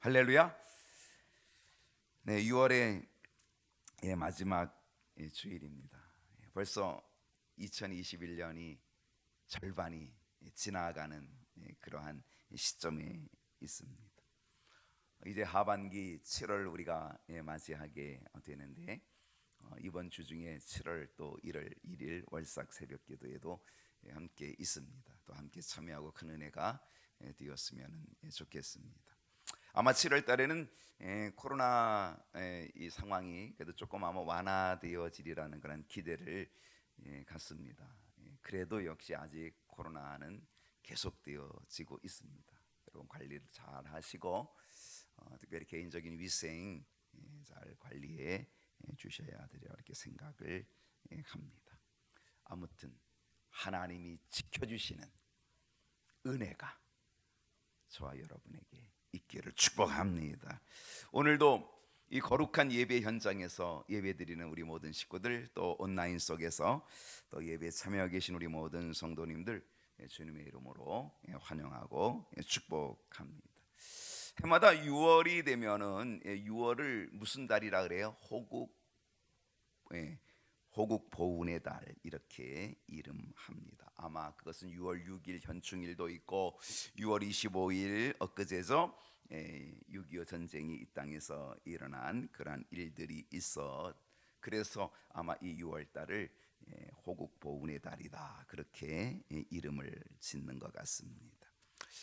할렐루야. 네, 6월의 마지막 주일입니다. 벌써 2021년이 절반이 지나가는 그러한 시점에 있습니다. 이제 하반기 7월 우리가 맞이하게 되는데, 이번 주 중에 7월 또 1월 1일 월삭 새벽 기도에도 함께 있습니다. 또 함께 참여하고 큰 은혜가 되었으면 좋겠습니다. 아마 7월 달에는 코로나 이 상황이 그래도 조금 아마 완화되어지리라는 그런 기대를 갖습니다. 그래도 역시 아직 코로나는 계속되어지고 있습니다. 여러분 관리를 잘 하시고 특별히 개인적인 위생 잘 관리해 주셔야 되리라 이렇게 생각을 합니다. 아무튼 하나님이 지켜주시는 은혜가 저와 여러분에게 있기를 축복합니다. 오늘도 이 거룩한 예배 현장에서 예배드리는 우리 모든 식구들, 또 온라인 속에서 또 예배에 참여하고 계신 우리 모든 성도님들 주님의 이름으로 환영하고 축복합니다. 해마다 6월이 되면은 6월을 무슨 달이라 그래요? 호국 보훈의 달 이렇게 이름합니다. 아마 그것은 6월 6일 현충일도 있고 6월 25일 엊그제죠. 6.25 전쟁이 이 땅에서 일어난 그러한 일들이 있어 그래서 아마 이 6월 달을 호국 보훈의 달이다 그렇게 이름을 짓는 것 같습니다.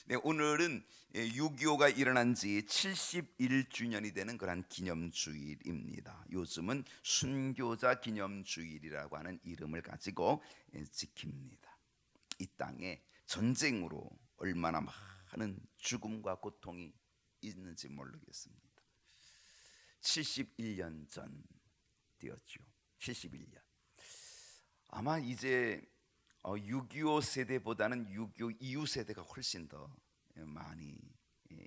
네, 오늘은 6.25가 일어난 지 71주년이 되는 그런 기념주일입니다. 요즘은 순교자 기념주일이라고 하는 이름을 가지고 지킵니다. 이 땅에 전쟁으로 얼마나 많은 죽음과 고통이 있는지 모르겠습니다. 71년 전 되었죠. 71년. 아마 이제 6.25 세대보다는 6.25 이후 세대가 훨씬 더 많이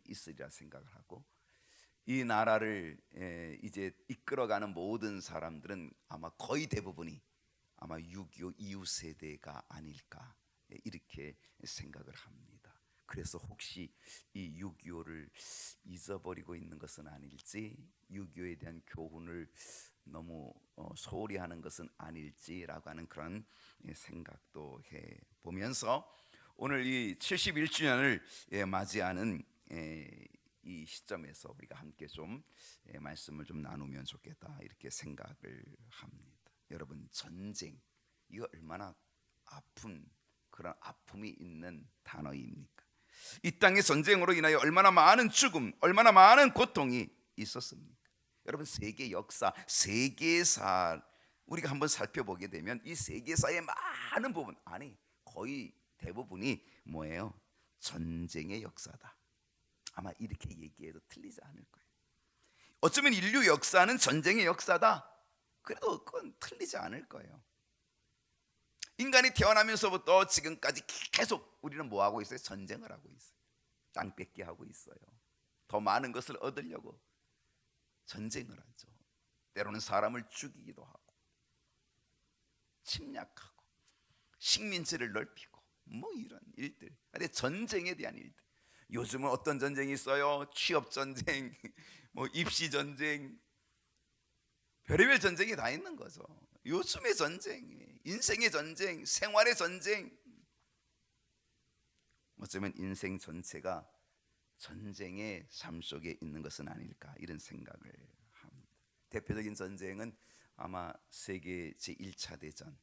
있으리라 생각을 하고, 이 나라를 이제 이끌어가는 모든 사람들은 아마 거의 대부분이 아마 6.25 이후 세대가 아닐까 이렇게 생각을 합니다. 그래서 혹시 이 6.25를 잊어버리고 있는 것은 아닐지, 6.25에 대한 교훈을 너무 소홀히 하는 것은 아닐지라고 하는 그런 생각도 해보면서 오늘 이 71주년을 맞이하는 이 시점에서 우리가 함께 좀 말씀을 좀 나누면 좋겠다 이렇게 생각을 합니다. 여러분, 전쟁 이거 얼마나 아픈 그런 아픔이 있는 단어입니까? 이 땅의 전쟁으로 인하여 얼마나 많은 죽음, 얼마나 많은 고통이 있었습니까? 여러분, 세계 역사, 세계사 우리가 한번 살펴보게 되면 이 세계사의 많은 부분, 아니 거의 대부분이 뭐예요? 전쟁의 역사다. 아마 이렇게 얘기해도 틀리지 않을 거예요. 어쩌면 인류 역사는 전쟁의 역사다. 그래도 그건 틀리지 않을 거예요. 인간이 태어나면서부터 지금까지 계속 우리는 뭐 하고 있어요? 전쟁을 하고 있어요. 땅 뺏기 하고 있어요. 더 많은 것을 얻으려고 전쟁을 하죠. 때로는 사람을 죽이기도 하고 침략하고 식민지를 넓히고 뭐 이런 일들. 근데 전쟁에 대한 일들. 요즘은 어떤 전쟁이 있어요? 취업 전쟁, 뭐 입시 전쟁, 별의별 전쟁이 다 있는 거죠. 요즘의 전쟁, 인생의 전쟁, 생활의 전쟁. 어쩌면 인생 전체가 전쟁의 삶 속에 있는 것은 아닐까 이런 생각을 합니다. 대표적인 전쟁은 아마 세계 제1차 대전.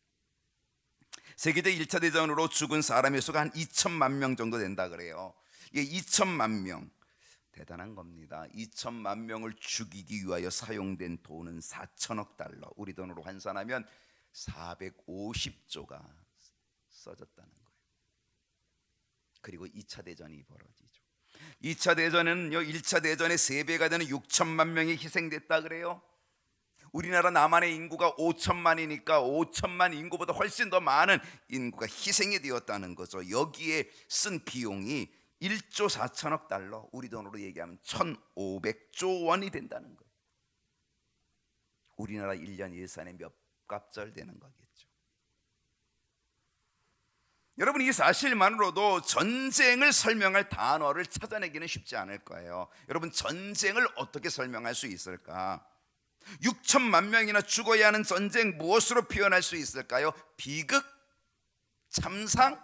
세계 제1차 대전으로 죽은 사람의 수가 한 2천만 명 정도 된다 그래요. 이게 2천만 명 대단한 겁니다. 2천만 명을 죽이기 위하여 사용된 돈은 4천억 달러. 우리 돈으로 환산하면 450조가 써졌다는 거예요. 그리고 2차 대전이 벌어지죠. 2차 대전은요 1차 대전의 3배가 되는 6천만 명이 희생됐다 그래요. 우리나라 남한의 인구가 5천만이니까 5천만 인구보다 훨씬 더 많은 인구가 희생이 되었다는 거죠. 여기에 쓴 비용이 1조 4천억 달러, 우리 돈으로 얘기하면 1,500조 원이 된다는 거예요. 우리나라 1년 예산의 몇 갑절 되는 거겠죠. 여러분, 이 사실만으로도 전쟁을 설명할 단어를 찾아내기는 쉽지 않을 거예요. 여러분, 전쟁을 어떻게 설명할 수 있을까? 6천만 명이나 죽어야 하는 전쟁, 무엇으로 표현할 수 있을까요? 비극? 참상?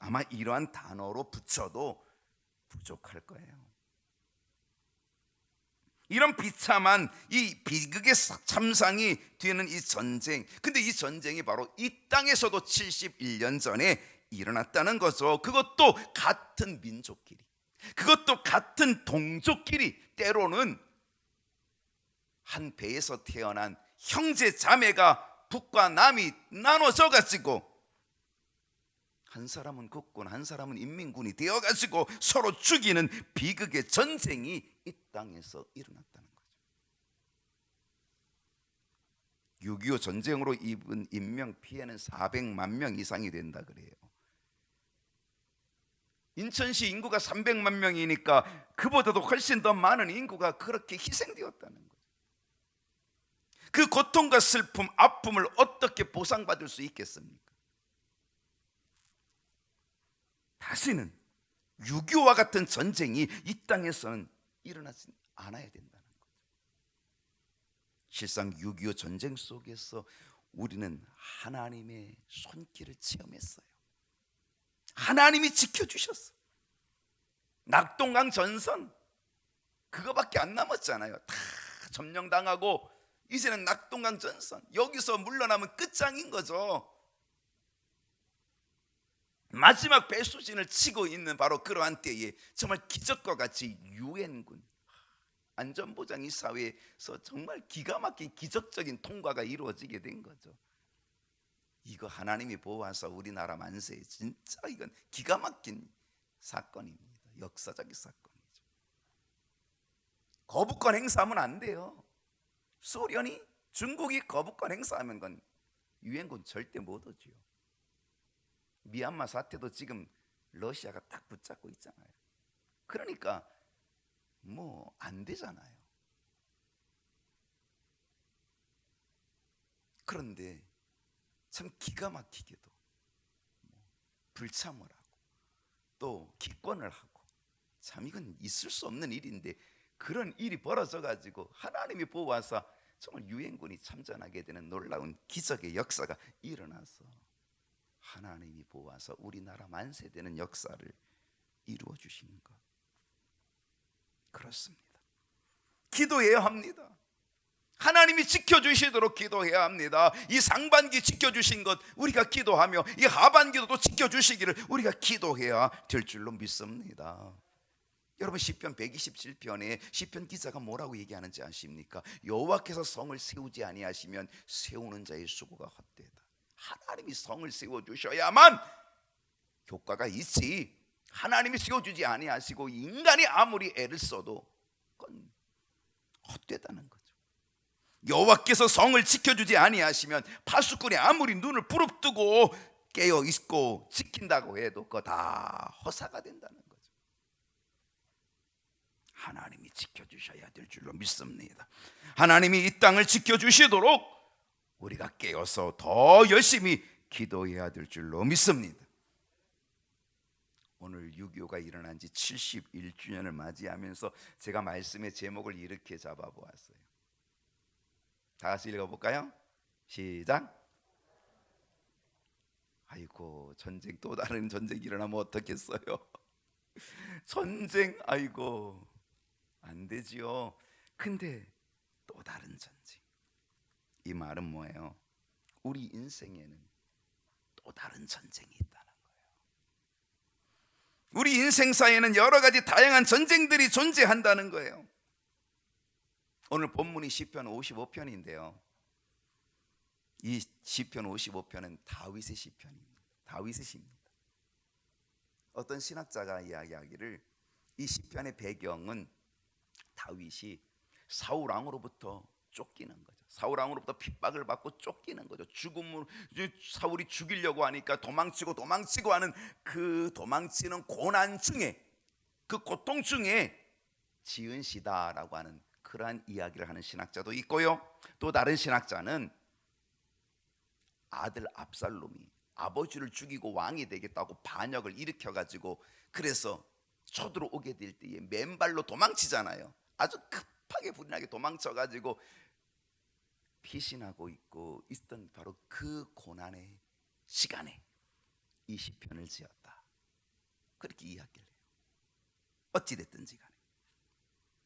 아마 이러한 단어로 붙여도 부족할 거예요. 이런 비참한 이 비극의 참상이 되는 이 전쟁, 근데 이 전쟁이 바로 이 땅에서도 71년 전에 일어났다는 거죠. 그것도 같은 민족끼리, 그것도 같은 동족끼리, 때로는 한 배에서 태어난 형제 자매가 북과 남이 나눠져 가지고 한 사람은 국군, 한 사람은 인민군이 되어 가지고 서로 죽이는 비극의 전쟁이 이 땅에서 일어났다는 거죠. 6.25 전쟁으로 입은 인명 피해는 400만 명 이상이 된다 그래요. 인천시 인구가 300만 명이니까 그보다도 훨씬 더 많은 인구가 그렇게 희생되었다는 거죠. 그 고통과 슬픔, 아픔을 어떻게 보상받을 수 있겠습니까? 다시는 6.25와 같은 전쟁이 이 땅에서는 일어나지 않아야 된다는 거죠. 실상 6.25 전쟁 속에서 우리는 하나님의 손길을 체험했어요. 하나님이 지켜주셨어요. 낙동강 전선 그거밖에 안 남았잖아요. 다 점령당하고 이제는 낙동강 전선, 여기서 물러나면 끝장인 거죠. 마지막 배수진을 치고 있는 바로 그러한 때에 정말 기적과 같이 유엔군, 안전보장 사회에서 정말 기가 막힌 기적적인 통과가 이루어지게 된 거죠. 이거 하나님이 보호하사 우리나라 만세, 진짜 이건 기가 막힌 사건입니다. 역사적인 사건이죠. 거부권 행사하면 안 돼요. 소련이, 중국이 거부권 행사하면 건 유엔군 절대 못 오죠. 미얀마 사태도 지금 러시아가 딱 붙잡고 있잖아요. 그러니까 뭐 안 되잖아요. 그런데 참 기가 막히게도 불참을 하고 또 기권을 하고, 참 이건 있을 수 없는 일인데 그런 일이 벌어져 가지고 하나님이 보호하사 정말 유엔군이 참전하게 되는 놀라운 기적의 역사가 일어나서 하나님이 보호하사 우리나라 만세되는 역사를 이루어 주시는 것, 그렇습니다. 기도해야 합니다. 하나님이 지켜주시도록 기도해야 합니다. 이 상반기 지켜주신 것 우리가 기도하며 이 하반기도 또 지켜주시기를 우리가 기도해야 될 줄로 믿습니다. 여러분, 시편 127편에 시편 기자가 뭐라고 얘기하는지 아십니까? 여호와께서 성을 세우지 아니하시면 세우는 자의 수고가 헛되다. 하나님이 성을 세워주셔야만 효과가 있지, 하나님이 세워주지 아니하시고 인간이 아무리 애를 써도 그건 헛되다는 거죠. 여호와께서 성을 지켜주지 아니하시면 파수꾼이 아무리 눈을 부릅뜨고 깨어있고 지킨다고 해도 그거 다 허사가 된다는 거죠. 하나님이 지켜주셔야 될 줄로 믿습니다. 하나님이 이 땅을 지켜주시도록 우리가 깨어서 더 열심히 기도해야 될 줄로 믿습니다. 오늘 6.25가 일어난 지 71주년을 맞이하면서 제가 말씀의 제목을 이렇게 잡아보았어요. 다 같이 읽어볼까요? 시작. 아이고, 전쟁, 또 다른 전쟁이 일어나면 어떻겠어요? 전쟁, 아이고 안 되지요. 근데 또 다른 전쟁, 이 말은 뭐예요? 우리 인생에는 또 다른 전쟁이 있다는 거예요. 우리 인생사에는 여러 가지 다양한 전쟁들이 존재한다는 거예요. 오늘 본문이 시편 55편인데요 이 시편 55편은 다윗의 시편입니다. 다윗의 시입니다. 어떤 신학자가 이야기하기를 이 시편의 배경은 다윗이 사울 왕으로부터 쫓기는 거죠. 사울 왕으로부터 핍박을 받고 쫓기는 거죠. 죽음을, 사울이 죽이려고 하니까 도망치고 하는 그 도망치는 고난 중에, 그 고통 중에 지은 시다라고 하는 그러한 이야기를 하는 신학자도 있고요. 또 다른 신학자는 아들 압살롬이 아버지를 죽이고 왕이 되겠다고 반역을 일으켜가지고 그래서 쳐들어오게 될 때에 맨발로 도망치잖아요. 아주 급하게 불이 나게 도망쳐가지고 피신하고 있고 있던 바로 그 고난의 시간에 이 시편을 지었다. 그렇게 이야기를 해요. 어찌됐든지 간에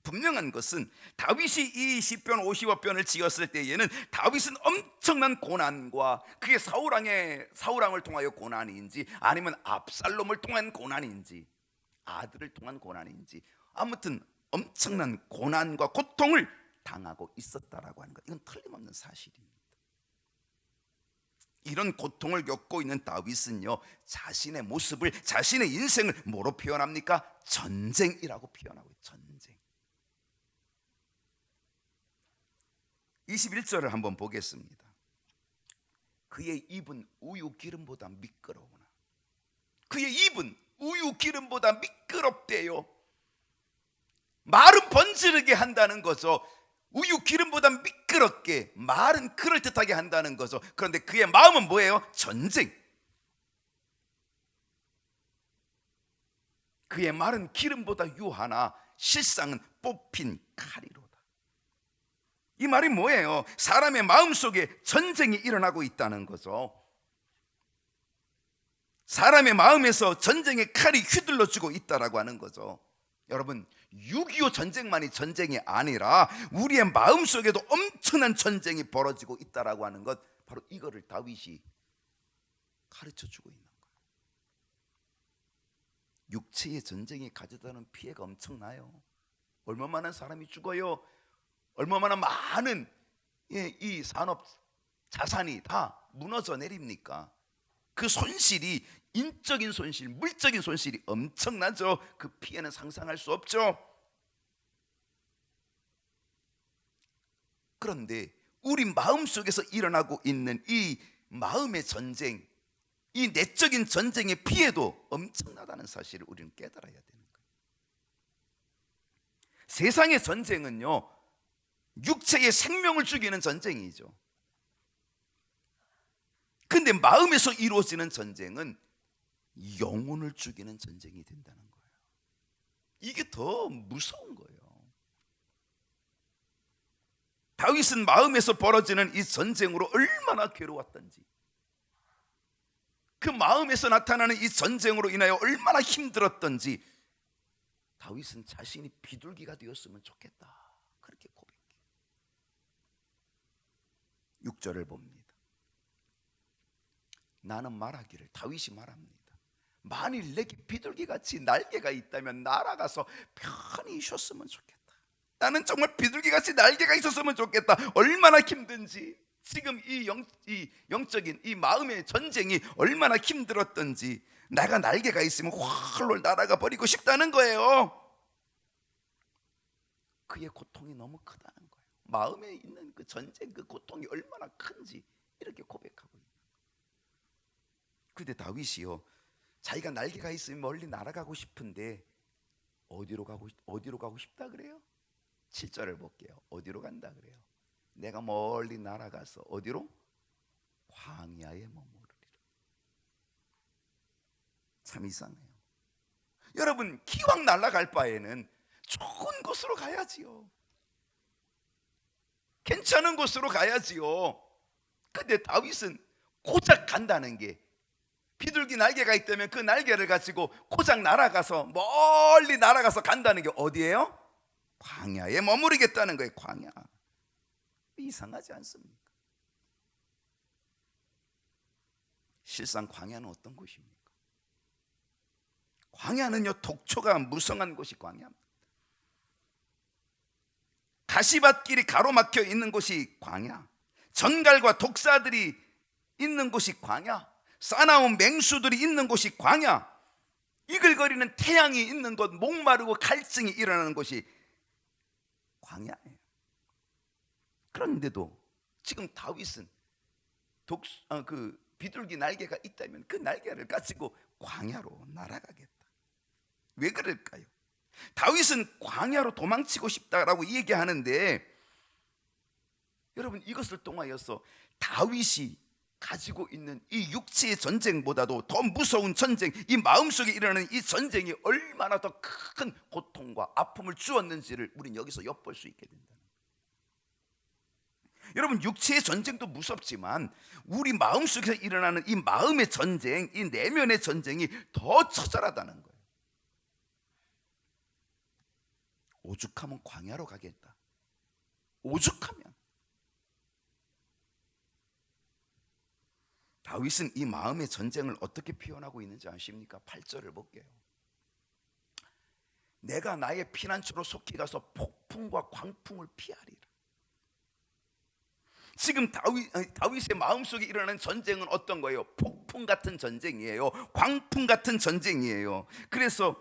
분명한 것은 다윗이 이 시편 55편을 지었을 때에는 다윗은 엄청난 고난과 그게 사울왕을 통하여 고난인지 아니면 압살롬을 통한 고난인지 아들을 통한 고난인지 아무튼 엄청난 고난과 고통을 당하고 있었다라고 하는 것, 이건 틀림없는 사실입니다. 이런 고통을 겪고 있는 다윗은요, 자신의 모습을, 자신의 인생을 뭐로 표현합니까? 전쟁이라고 표현하고 있어요. 전쟁. 21절을 한번 보겠습니다. 그의 입은 우유 기름보다 미끄러우나, 그의 입은 우유 기름보다 미끄럽대요. 말은 번지르게 한다는 거죠. 우유 기름보다 미끄럽게, 말은 그럴듯하게 한다는 거죠. 그런데 그의 마음은 뭐예요? 전쟁. 그의 말은 기름보다 유하나 실상은 뽑힌 칼이로다. 이 말이 뭐예요? 사람의 마음속에 전쟁이 일어나고 있다는 거죠. 사람의 마음에서 전쟁의 칼이 휘둘러지고 있다라고 하는 거죠. 여러분, 6.25 전쟁만이 전쟁이 아니라 우리의 마음속에도 엄청난 전쟁이 벌어지고 있다라고 하는 것, 바로 이거를 다윗이 가르쳐주고 있는 거예요. 육체의 전쟁이 가져다는 피해가 엄청나요. 얼마 많은 사람이 죽어요. 얼마나 많은 이 산업 자산이 다 무너져 내립니까? 그 손실이, 인적인 손실, 물적인 손실이 엄청나죠. 그 피해는 상상할 수 없죠. 그런데 우리 마음속에서 일어나고 있는 이 마음의 전쟁, 이 내적인 전쟁의 피해도 엄청나다는 사실을 우리는 깨달아야 되는 거예요. 세상의 전쟁은요, 육체의 생명을 죽이는 전쟁이죠. 근데 마음에서 이루어지는 전쟁은 영혼을 죽이는 전쟁이 된다는 거예요. 이게 더 무서운 거예요. 다윗은 마음에서 벌어지는 이 전쟁으로 얼마나 괴로웠던지, 그 마음에서 나타나는 이 전쟁으로 인하여 얼마나 힘들었던지, 다윗은 자신이 비둘기가 되었으면 좋겠다, 그렇게 고백해요. 6절을 봅니다. 나는 말하기를, 다윗이 말합니다. 만일 내게 비둘기같이 날개가 있다면 날아가서 편히 쉬었으면 좋겠다. 나는 정말 비둘기같이 날개가 있었으면 좋겠다. 얼마나 힘든지, 지금 이 영적인 이 마음의 전쟁이 얼마나 힘들었던지, 내가 날개가 있으면 활로 날아가 버리고 싶다는 거예요. 그의 고통이 너무 크다는 거예요. 마음에 있는 그 전쟁, 그 고통이 얼마나 큰지 이렇게 고백하고 있는 거예요. 그런데 다윗이요, 자기가 날개가 있으면 멀리 날아가고 싶은데 어디로 가고 싶다 그래요? 7절을 볼게요. 어디로 간다 그래요? 내가 멀리 날아가서 어디로? 광야에 머무르리라. 참 이상해요. 여러분, 기왕 날아갈 바에는 좋은 곳으로 가야지요. 괜찮은 곳으로 가야지요. 근데 다윗은 고작 간다는 게, 비둘기 날개가 있다면 그 날개를 가지고 고작 날아가서, 멀리 날아가서 간다는 게 어디예요? 광야에 머무르겠다는 거예요. 광야. 이상하지 않습니까? 실상 광야는 어떤 곳입니까? 광야는요, 독초가 무성한 곳이 광야입니다. 가시밭길이 가로막혀 있는 곳이 광야, 전갈과 독사들이 있는 곳이 광야, 싸나운 맹수들이 있는 곳이 광야, 이글거리는 태양이 있는 곳, 목마르고 갈증이 일어나는 곳이 광야예요. 그런데도 지금 다윗은 그 비둘기 날개가 있다면 그 날개를 가지고 광야로 날아가겠다. 왜 그럴까요? 다윗은 광야로 도망치고 싶다라고 얘기하는데, 여러분, 이것을 통하여서 다윗이 가지고 있는 이 육체의 전쟁보다도 더 무서운 전쟁, 이 마음속에 일어나는 이 전쟁이 얼마나 더 큰 고통과 아픔을 주었는지를 우리는 여기서 엿볼 수 있게 된다. 여러분, 육체의 전쟁도 무섭지만 우리 마음속에서 일어나는 이 마음의 전쟁, 이 내면의 전쟁이 더 처절하다는 거예요. 오죽하면 광야로 가겠다. 오죽하면. 다윗은 이 마음의 전쟁을 어떻게 표현하고 있는지 아십니까? 8절을 볼게요. 내가 나의 피난처로 속히 가서 폭풍과 광풍을 피하리라. 지금 다윗의 마음속에 일어나는 전쟁은 어떤 거예요? 폭풍 같은 전쟁이에요. 광풍 같은 전쟁이에요. 그래서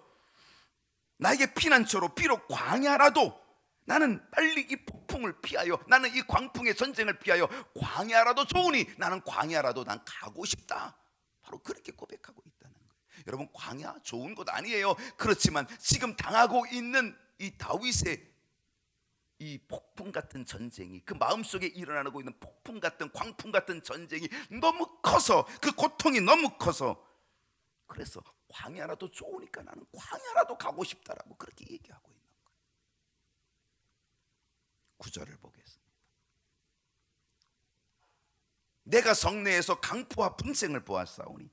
나에게 피난처로, 비록 광야라도 나는 빨리 이 폭풍을 피하여, 나는 이 광풍의 전쟁을 피하여 광야라도 좋으니 나는 광야라도 난 가고 싶다. 바로 그렇게 고백하고 있다는 거예요. 여러분, 광야 좋은 곳 아니에요. 그렇지만 지금 당하고 있는 이 다윗의 이 폭풍 같은 전쟁이, 그 마음속에 일어나고 있는 폭풍 같은, 광풍 같은 전쟁이 너무 커서, 그 고통이 너무 커서, 그래서 광야라도 좋으니까 나는 광야라도 가고 싶다라고 그렇게 얘기하고 있는 거예요. 9절을 보겠습니다. 내가 성내에서 강포와 분쟁을 보았사오니,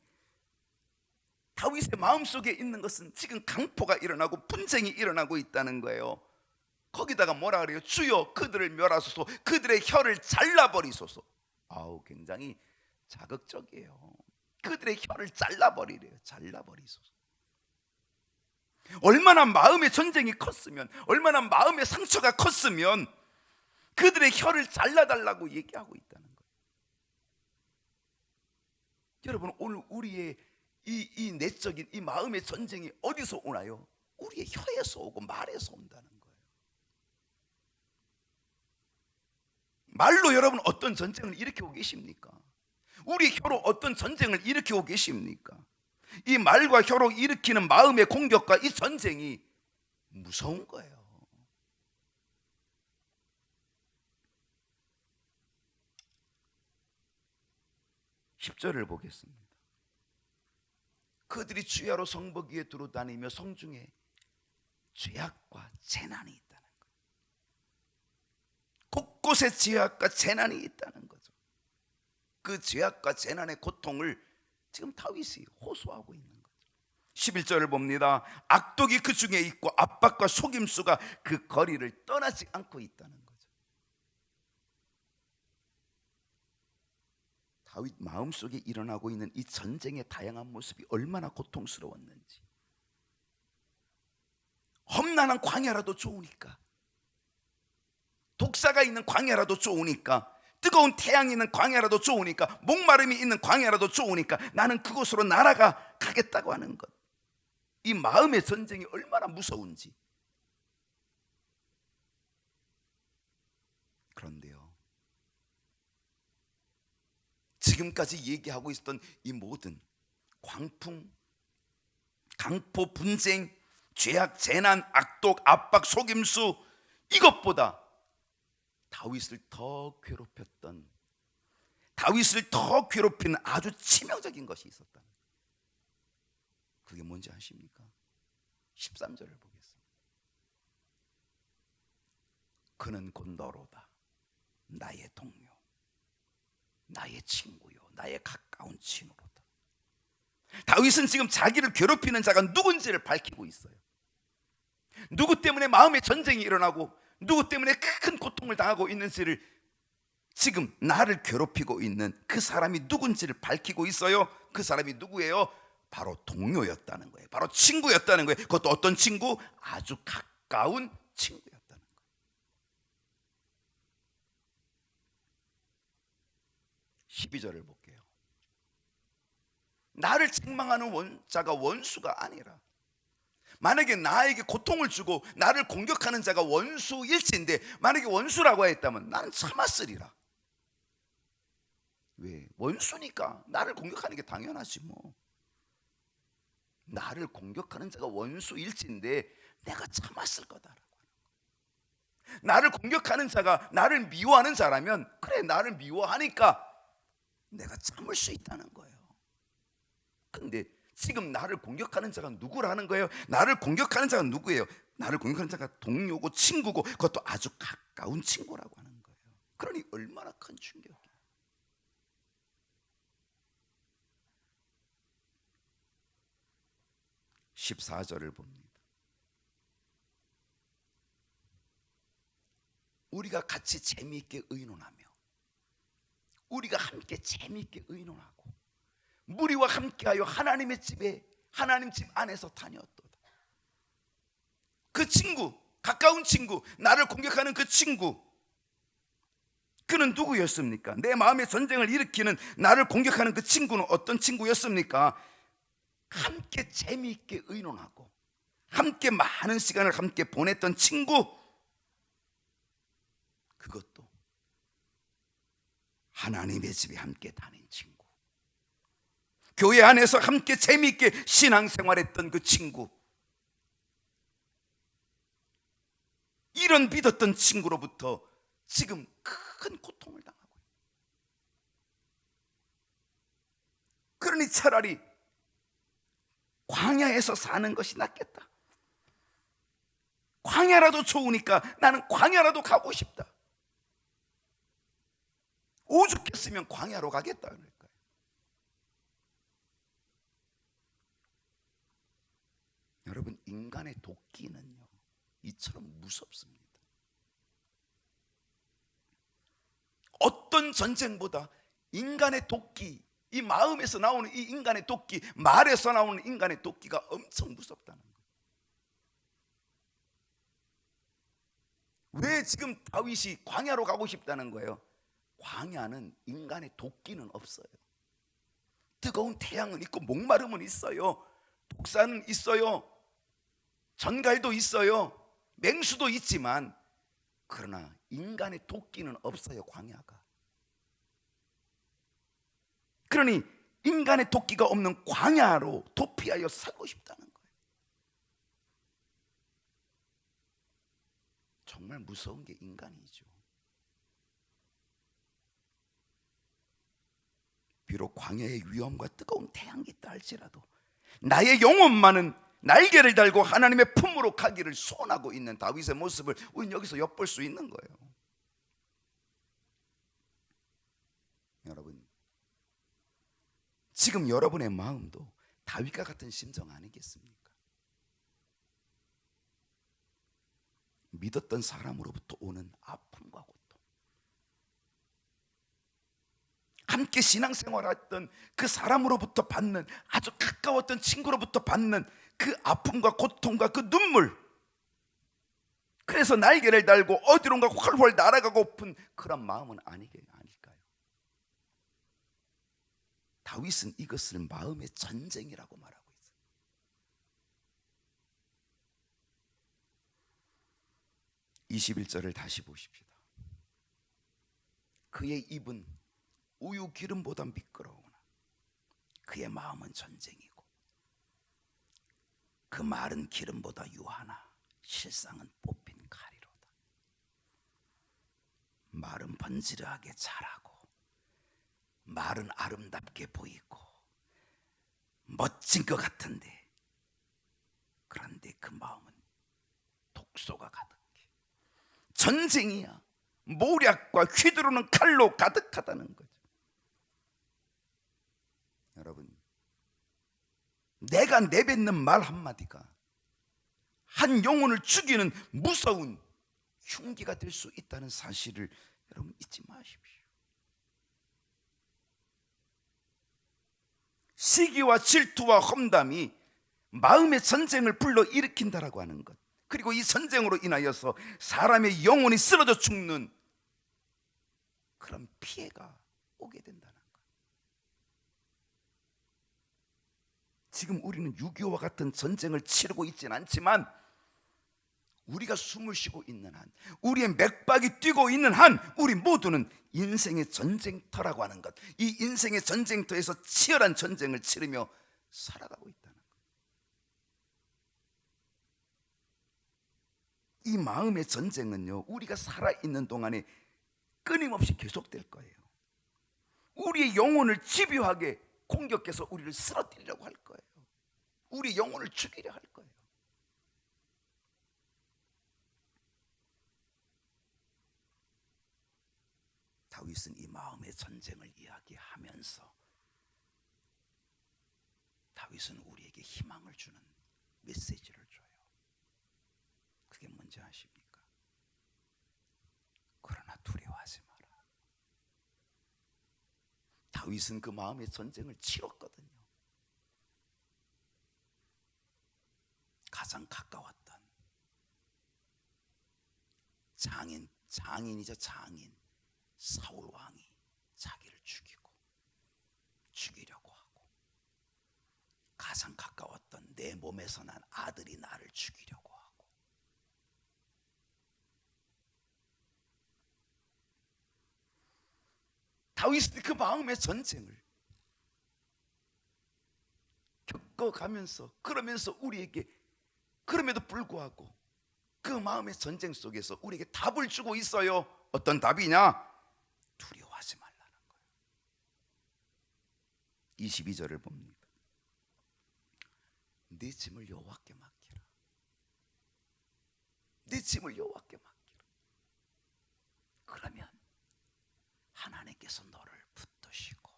다윗의 마음속에 있는 것은 지금 강포가 일어나고 분쟁이 일어나고 있다는 거예요. 거기다가 뭐라 그래요? 주여 그들을 멸하소서, 그들의 혀를 잘라버리소서. 아우, 굉장히 자극적이에요. 그들의 혀를 잘라버리래요. 잘라버리소서. 얼마나 마음의 전쟁이 컸으면, 얼마나 마음의 상처가 컸으면 그들의 혀를 잘라달라고 얘기하고 있다는 거예요. 여러분, 오늘 우리의 이 내적인 이 마음의 전쟁이 어디서 오나요? 우리의 혀에서 오고 말에서 온다는 거예요. 말로 여러분 어떤 전쟁을 일으키고 계십니까? 우리 혀로 어떤 전쟁을 일으키고 계십니까? 이 말과 혀로 일으키는 마음의 공격과 이 전쟁이 무서운 거예요. 10절을 보겠습니다. 그들이 주야로 성벽 위에 두루 다니며 성중에 죄악과 재난이 있다는 거예요. 곳곳에 죄악과 재난이 있다는 거죠. 그 죄악과 재난의 고통을 지금 다윗이 호소하고 있는 거죠. 11절을 봅니다. 악독이 그 중에 있고 압박과 속임수가 그 거리를 떠나지 않고 있다는 거죠. 다윗 마음속에 일어나고 있는 이 전쟁의 다양한 모습이 얼마나 고통스러웠는지. 험난한 광야라도 좋으니까, 독사가 있는 광야라도 좋으니까, 뜨거운 태양이 있는 광야라도 좋으니까, 목마름이 있는 광야라도 좋으니까 나는 그곳으로 날아가 가겠다고 하는 것. 이 마음의 전쟁이 얼마나 무서운지. 그런데요, 지금까지 얘기하고 있었던 이 모든 광풍, 강포, 분쟁, 죄악, 재난, 악독, 압박, 속임수, 이것보다 다윗을 더 괴롭혔던, 다윗을 더 괴롭히는 아주 치명적인 것이 있었다. 그게 뭔지 아십니까? 13절을 보겠습니다. 그는 곧 너로다, 나의 동료, 나의 친구요, 나의 가까운 친구로다. 다윗은 지금 자기를 괴롭히는 자가 누군지를 밝히고 있어요. 누구 때문에 마음의 전쟁이 일어나고 누구 때문에 큰 고통을 당하고 있는지를, 지금 나를 괴롭히고 있는 그 사람이 누군지를 밝히고 있어요. 그 사람이 누구예요? 바로 동료였다는 거예요. 바로 친구였다는 거예요. 그것도 어떤 친구? 아주 가까운 친구였다는 거예요. 12절을 볼게요. 나를 책망하는 자가 원수가 아니라, 만약에 나에게 고통을 주고 나를 공격하는 자가 원수일진데, 만약에 원수라고 했다면 나는 참았으리라. 왜? 원수니까 나를 공격하는 게 당연하지 뭐. 나를 공격하는 자가 원수일진데 내가 참았을 거다라고. 나를 공격하는 자가 나를 미워하는 자라면, 그래, 나를 미워하니까 내가 참을 수 있다는 거예요. 근데 지금 나를 공격하는 자가 누구라는 거예요? 나를 공격하는 자가 누구예요? 나를 공격하는 자가 동료고 친구고, 그것도 아주 가까운 친구라고 하는 거예요. 그러니 얼마나 큰 충격이에요. 14절을 봅니다. 우리가 같이 재미있게 의논하며, 우리가 함께 재미있게 의논하고 무리와 함께하여 하나님의 집에, 하나님 집 안에서 다녔도다. 그 친구, 가까운 친구, 나를 공격하는 그 친구, 그는 누구였습니까? 내 마음의 전쟁을 일으키는, 나를 공격하는 그 친구는 어떤 친구였습니까? 함께 재미있게 의논하고 함께 많은 시간을 함께 보냈던 친구, 그것도 하나님의 집에 함께 다닌 친구, 교회 안에서 함께 재미있게 신앙생활했던 그 친구, 이런 믿었던 친구로부터 지금 큰 고통을 당하고 있어요. 그러니 차라리 광야에서 사는 것이 낫겠다. 광야라도 좋으니까 나는 광야라도 가고 싶다. 오죽했으면 광야로 가겠다 그럴까요? 여러분, 인간의 도끼는요, 이처럼 무섭습니다. 어떤 전쟁보다 인간의 도끼, 이 마음에서 나오는 이 인간의 도끼, 말에서 나오는 인간의 도끼가 엄청 무섭다는 거예요. 왜 지금 다윗이 광야로 가고 싶다는 거예요? 광야는 인간의 도끼는 없어요. 뜨거운 태양은 있고 목마름은 있어요. 독사는 있어요. 전갈도 있어요. 맹수도 있지만, 그러나 인간의 도끼는 없어요, 광야가. 그러니 인간의 도끼가 없는 광야로 도피하여 살고 싶다는 거예요. 정말 무서운 게 인간이죠. 비록 광야의 위험과 뜨거운 태양이 있다 할지라도 나의 영혼만은 날개를 달고 하나님의 품으로 가기를 소원하고 있는 다윗의 모습을 우리는 여기서 엿볼 수 있는 거예요. 여러분, 지금 여러분의 마음도 다윗과 같은 심정 아니겠습니까? 믿었던 사람으로부터 오는 아픔과 고통, 함께 신앙생활했던 그 사람으로부터 받는, 아주 가까웠던 친구로부터 받는 그 아픔과 고통과 그 눈물, 그래서 날개를 달고 어디론가 훨훨 날아가고픈 그런 마음은 아닐까요? 다윗은 이것을 마음의 전쟁이라고 말하고 있어요. (21절을) 다시 보십시다. 그의 입은 우유 기름보다 미끄러우나 그의 마음은 전쟁이고, 그 말은 기름보다 유하나 실상은 뽑힌 칼이로다. 말은 번지르하게 자라고, 말은 아름답게 보이고 멋진 것 같은데, 그런데 그 마음은 독소가 가득해. 전쟁이야. 모략과 휘두르는 칼로 가득하다는 거죠. 여러분, 내가 내뱉는 말 한마디가 한 영혼을 죽이는 무서운 흉기가 될 수 있다는 사실을 여러분 잊지 마십시오. 시기와 질투와 험담이 마음의 전쟁을 불러일으킨다라고 하는 것, 그리고 이 전쟁으로 인하여서 사람의 영혼이 쓰러져 죽는 그런 피해가 오게 된다는 것. 지금 우리는 6.25와 같은 전쟁을 치르고 있지는 않지만, 우리가 숨을 쉬고 있는 한, 우리의 맥박이 뛰고 있는 한, 우리 모두는 인생의 전쟁터라고 하는 것, 이 인생의 전쟁터에서 치열한 전쟁을 치르며 살아가고 있다는 것. 이 마음의 전쟁은요, 우리가 살아있는 동안에 끊임없이 계속될 거예요. 우리의 영혼을 집요하게 공격해서 우리를 쓰러뜨리려고 할 거예요. 우리 영혼을 죽이려 할 거예요. 다윗은 이 마음의 전쟁을 이야기하면서 다윗은 우리에게 희망을 주는 메시지를 줘요. 그게 뭔지 아십니까? 그러나 두려워하지 마라. 다윗은 그 마음의 전쟁을 치렀거든요. 가장 가까웠던 장인이자 장인 사울 왕이 자기를 죽이려고 하고, 가장 가까웠던 내 몸에서 난 아들이 나를 죽이려고 하고, 다윗이 그 마음의 전쟁을 겪어가면서, 그러면서 우리에게, 그럼에도 불구하고 그 마음의 전쟁 속에서 우리에게 답을 주고 있어요. 어떤 답이냐? 두려워하지 말라는 거예요. 22절을 봅니다. 네 짐을 여호와께 맡기라. 네 짐을 여호와께 맡기라. 그러면 하나님께서 너를 붙드시고.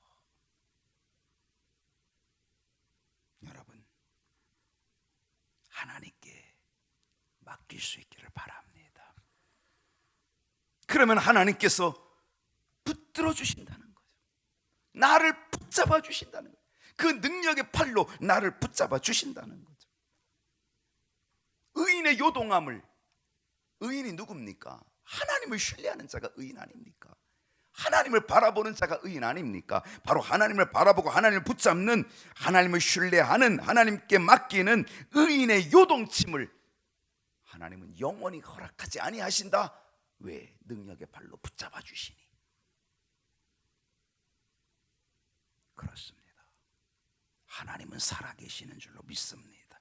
여러분, 하나님께 맡길 수 있기를 바랍니다. 그러면 하나님께서 붙들어 주신다는 거죠. 나를 붙잡아 주신다는 거죠. 그 능력의 팔로 나를 붙잡아 주신다는 거죠. 의인의 요동함을, 의인이 누굽니까? 하나님을 신뢰하는 자가 의인 아닙니까? 하나님을 바라보는 자가 의인 아닙니까? 바로 하나님을 바라보고 하나님을 붙잡는, 하나님을 신뢰하는, 하나님께 맡기는 의인의 요동침을 하나님은 영원히 허락하지 아니하신다. 왜? 능력의 발로 붙잡아 주시니. 그렇습니다. 하나님은 살아계시는 줄로 믿습니다.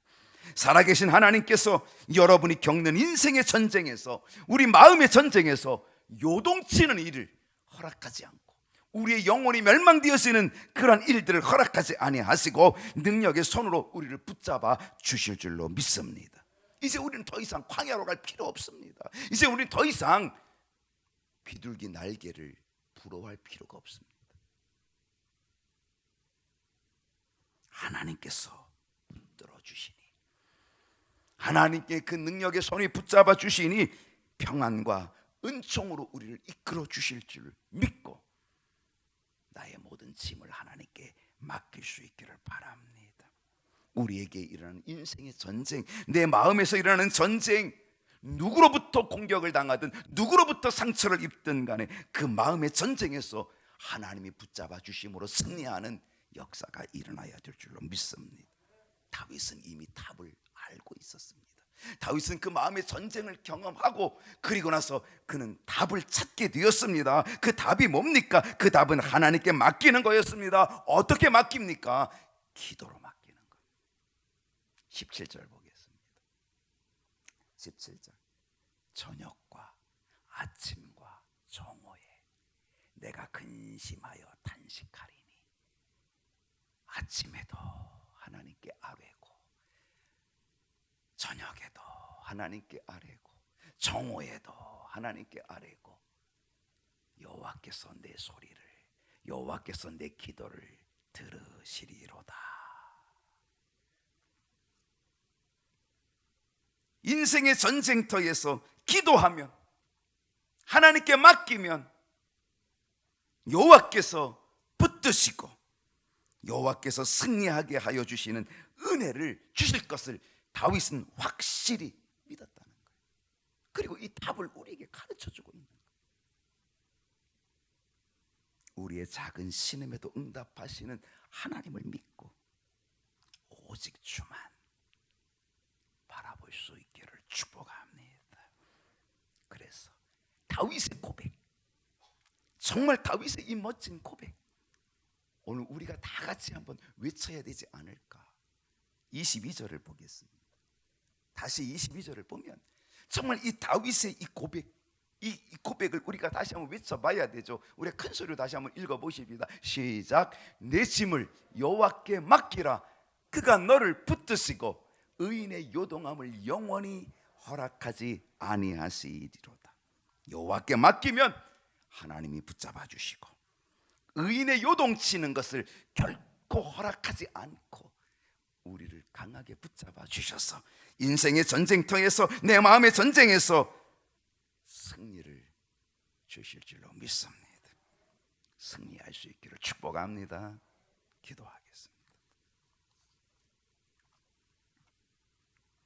살아계신 하나님께서 여러분이 겪는 인생의 전쟁에서, 우리 마음의 전쟁에서 요동치는 일을 허락하지 않고, 우리의 영혼이 멸망되어지는 그런 일들을 허락하지 아니하시고 능력의 손으로 우리를 붙잡아 주실 줄로 믿습니다. 이제 우리는 더 이상 광야로 갈 필요 없습니다. 이제 우리는 더 이상 비둘기 날개를 부러워할 필요가 없습니다. 하나님께서 붙들어 주시니, 하나님께 그 능력의 손이 붙잡아 주시니 평안과 은총으로 우리를 이끌어 주실 줄 믿고 나의 모든 짐을 하나님께 맡길 수 있기를 바랍니다. 우리에게 일어나는 인생의 전쟁, 내 마음에서 일어나는 전쟁, 누구로부터 공격을 당하든 누구로부터 상처를 입든 간에 그 마음의 전쟁에서 하나님이 붙잡아 주심으로 승리하는 역사가 일어나야 될 줄로 믿습니다. 다윗은 이미 답을 알고 있었습니다. 다윗은 그 마음의 전쟁을 경험하고 그리고 나서 그는 답을 찾게 되었습니다. 그 답이 뭡니까? 그 답은 하나님께 맡기는 거였습니다. 어떻게 맡깁니까? 기도로 맡기는 거예요. 17절 보겠습니다. 17절. 저녁과 아침과 정오에 내가 근심하여 탄식하리니, 아침에도 하나님께 아뢰고, 저녁에도 하나님께 아뢰고, 정오에도 하나님께 아뢰고, 여호와께서 내 소리를, 여호와께서 내 기도를 들으시리로다. 인생의 전쟁터에서 기도하면, 하나님께 맡기면 여호와께서 붙드시고 여호와께서 승리하게 하여 주시는 은혜를 주실 것을 다윗은 확실히 믿었다는 거예요. 그리고 이 답을 우리에게 가르쳐주고 있는 거예요. 우리의 작은 신음에도 응답하시는 하나님을 믿고 오직 주만 바라볼 수 있기를 축복합니다. 그래서 다윗의 고백, 정말 다윗의 이 멋진 고백, 오늘 우리가 다 같이 한번 외쳐야 되지 않을까. 22절을 보겠습니다. 다시 22절을 보면 정말 이 다윗의 이 고백, 이 고백을 우리가 다시 한번 외쳐봐야 되죠. 우리 큰 소리로 다시 한번 읽어보십니다. 시작. 내 짐을 여호와께 맡기라. 그가 너를 붙드시고 의인의 요동함을 영원히 허락하지 아니하시리로다. 여호와께 맡기면 하나님이 붙잡아 주시고 의인의 요동치는 것을 결코 허락하지 않고 우리를 강하게 붙잡아 주셔서 인생의 전쟁터에서, 내 마음의 전쟁에서 승리를 주실 줄로 믿습니다. 승리할 수 있기를 축복합니다. 기도하겠습니다.